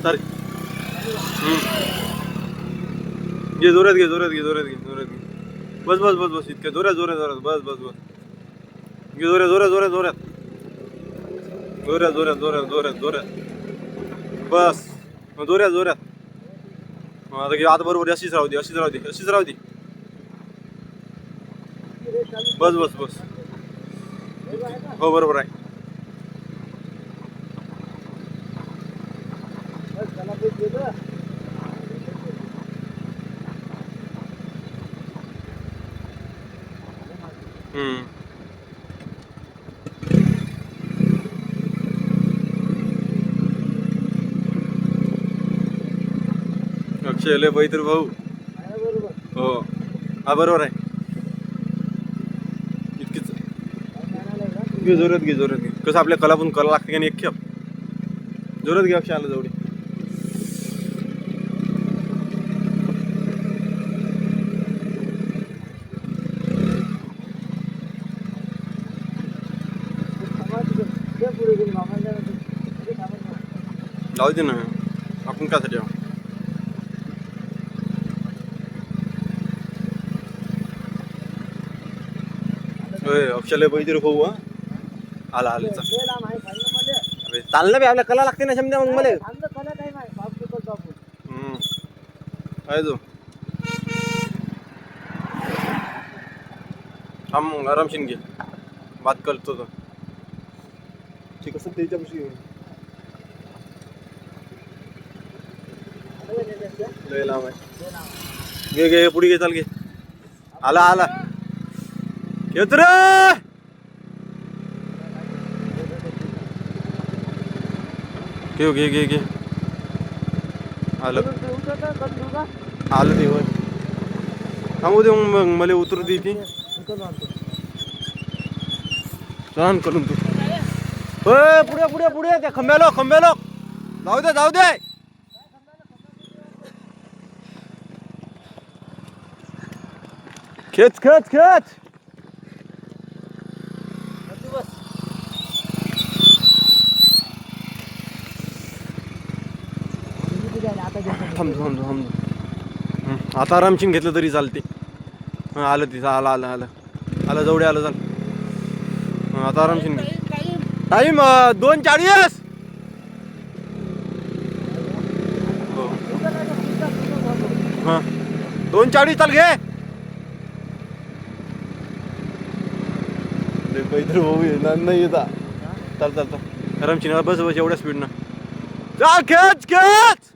Sir घे जोरात घे जोरात घे जोरात घे जोरात घे बस बस बस बस इतके जोरात जोरात जोरात बस बस बस घे जोरात जोरात जोरात जोरात जोरात जोरात जोरात जोरात जोरात बस जोरात जोरात आता घे आता बरोबर अशीच राहू दे अशीच राहू दे अशीच राहू दे बस बस बस हो बरोबर आहे अक्षय लय बैतर भाऊ हो हा बरोबर आहे इतकीच घे जोरात घे जोरात घे कसं आपल्या कला पण कला लागते आणि एक खेप जोरात घे अक्षय आलं जवळ जाऊ दे ना आपण कासाठी अक्षयला बैतर भाऊ हा आला आला चाललं बी आपल्या कला लागते ना समजा मग मला आहे जो मग आरामशीन घे बात करतो तो ठीक असं त्याच्यापाशी लय लांब आहे घे घे पुढे घे चाल घे आला आला येत रे घे घे घे घे आलं आलं ते होय थांबू दे मग मला उतरू दे ती छान करून तू पुढे पुढे पुढे त्या खंब्यालो जाऊ दे जाऊ दे खेच खेच खेच थांब थांब थांब आता आरामशीन घेतलं तरी चालते आलं तिथं आलं आलं आलं आलं जवळ आलं चाल आता आरामशीन घे टाईम 2:40 हां 2:40 चाल घे काहीतरी भाऊ येणार नाही येता चाल चाल चाल आरामशीन बस बस एवढ्या स्पीडनं चाल खेच खेच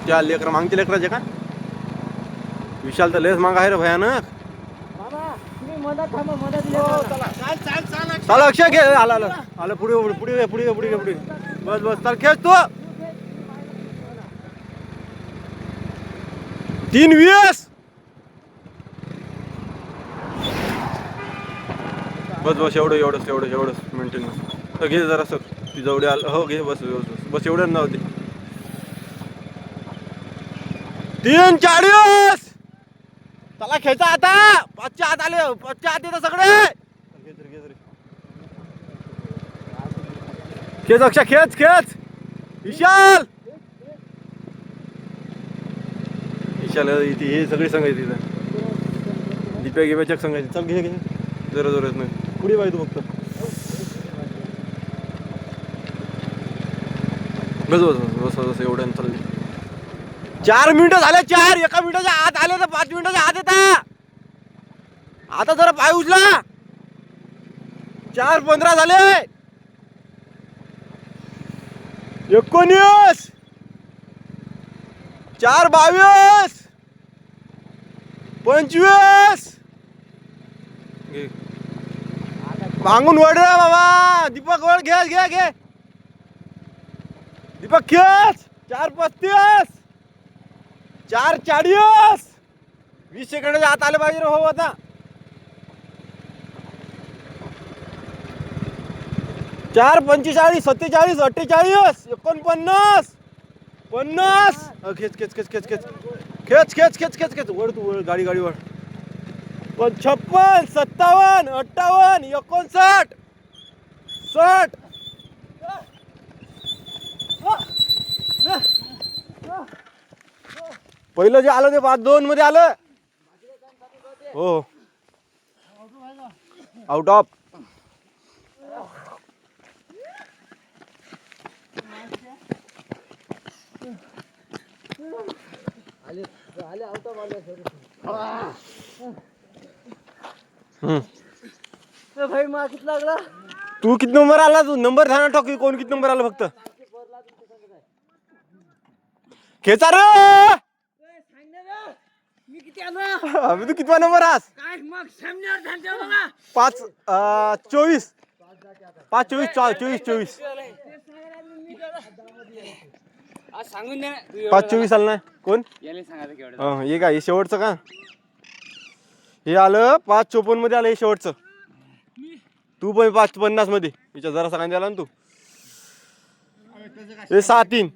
त्या लेकर मागते लेकराचे का विशाल तर लेस माग आहे रे भयानक चाल अक्षय घे आला आला आलं पुढे पुढे पुढे पुढे पुढे बस बस चाल खेच तू 3:20 बस बस एवढंच मेंटेन घे जरा सर ती जवळ आलं हो घे बस बस एवढं नव्हते 3:40 चला खेचा आता 5च्या आत आले 5च्या आत येतं सगळे खेच अक्षा खेच खेच विशाल इथे हे सगळे सांगायचे तिथं दीप्या गिप्याच्या सांगायचे चल घे घे जरा जोरात नाही पुढे पाहिजे तू फक्त बस बस बस बस एवढ्या चालले 4 मिनिटं झाले 4 एका मिनिटाच्या आत आले तर 5 मिनिटाच्या आत येता आता जरा पाय उचला 4:15 झाले 19 4:22 25 मागून वळ रे बाबा दीपक वळ घे घे घे दीपक खेच 4:35 4:40 20 सेकंदाच्या आत आले पाहिजे रे हो आता 4:45 47 48 49 50 खेच खेच खेच खेच खेच खेच खेच खेच खेच खेच वळ तू वळ गाडी वळ 56 57 58 59 60. पहिलं जे आलं ते 5-2 मध्ये आलं. हो आउट ऑफ. भाई मला किती लागला. तू किती नंबर आला? तू नंबर ध्यानात टाक की कोण किती नंबर आला फक्त. खेचा रे. मी किती आलो. अबे तू कितवा नंबर आस? काय मग सामन्यावर झालते बघा. 24 24 आज सांगून दे ना. 5-24 आलं ना कोण? याले सांगायचं केवढं. हे काय हे शेवटचं का? हे आलं 5-54 मध्ये आलं हे शेवटचं. तू पण 5-50 मध्ये हिच्या जरा सांगायला आला ना तू. हे 6-3.